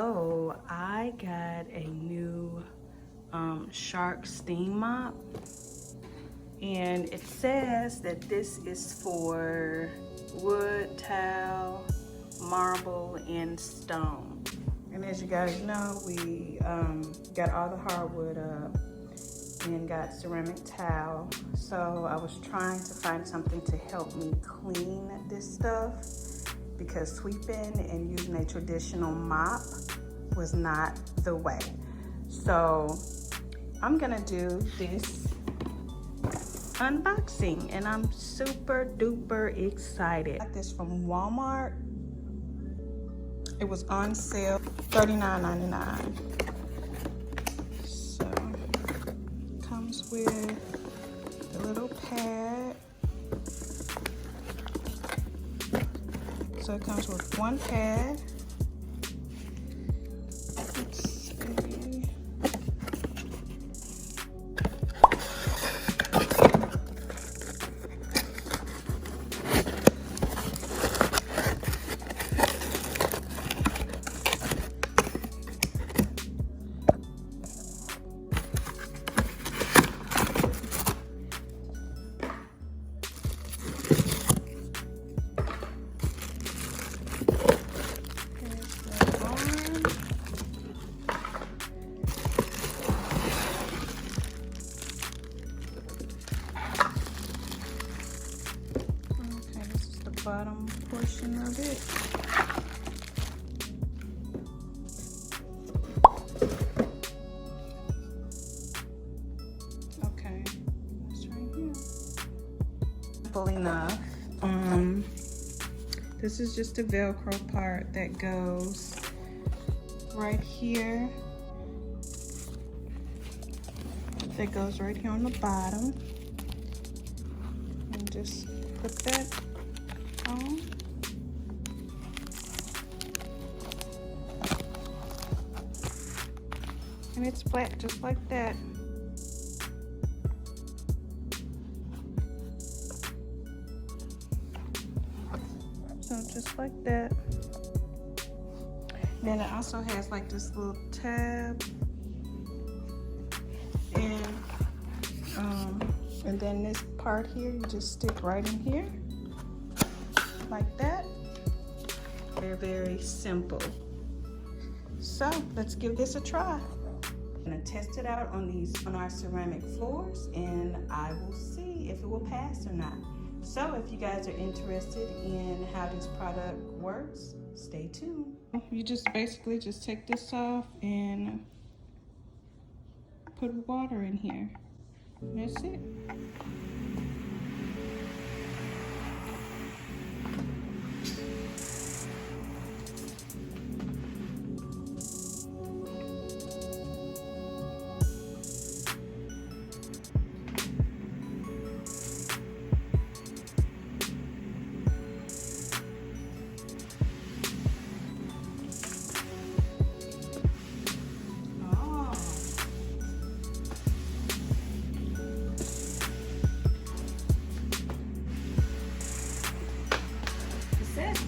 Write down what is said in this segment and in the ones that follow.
So I got a new shark steam mop, and it says that this is for wood, tile, marble, and stone. And as you guys know, we got all the hardwood up and got ceramic tile. So I was trying to find something to help me clean this stuff, because sweeping and using a traditional mop was not the way. So I'm gonna do this unboxing, and I'm super duper excited. I got this from Walmart. It was on sale, $39.99. So it comes with a little pad. So it comes with one pad. Let's see. Bottom portion of it. Okay, that's right here. Simple enough. This is just a Velcro part that goes right here. That goes right here on the bottom. And just put that on. And it's flat just like that. So just like that. Then it also has like this little tab, and then this part here you just stick right in here like that. Very, very simple. So let's give this a try. I'm gonna test it out on our ceramic floors, and I will see if it will pass or not. So if you guys are interested in how this product works, stay tuned. You just basically just take this off and put water in here. That's it.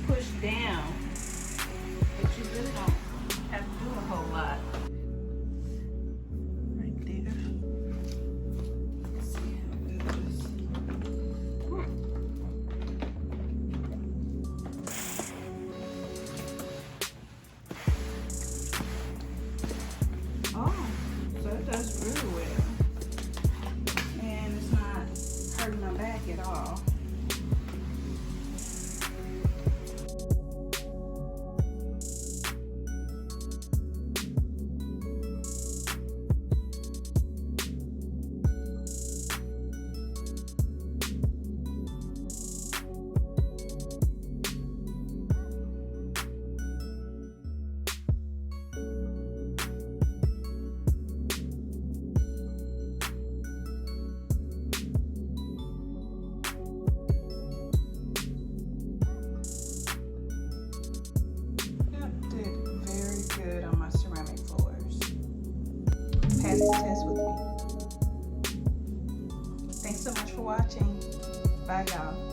Push down, but you really don't have to do a whole lot. Right there. Let's see how it goes. Oh, so it does really well. And it's not hurting my back at all. Pass the test with me. Thanks so much for watching. Bye, y'all.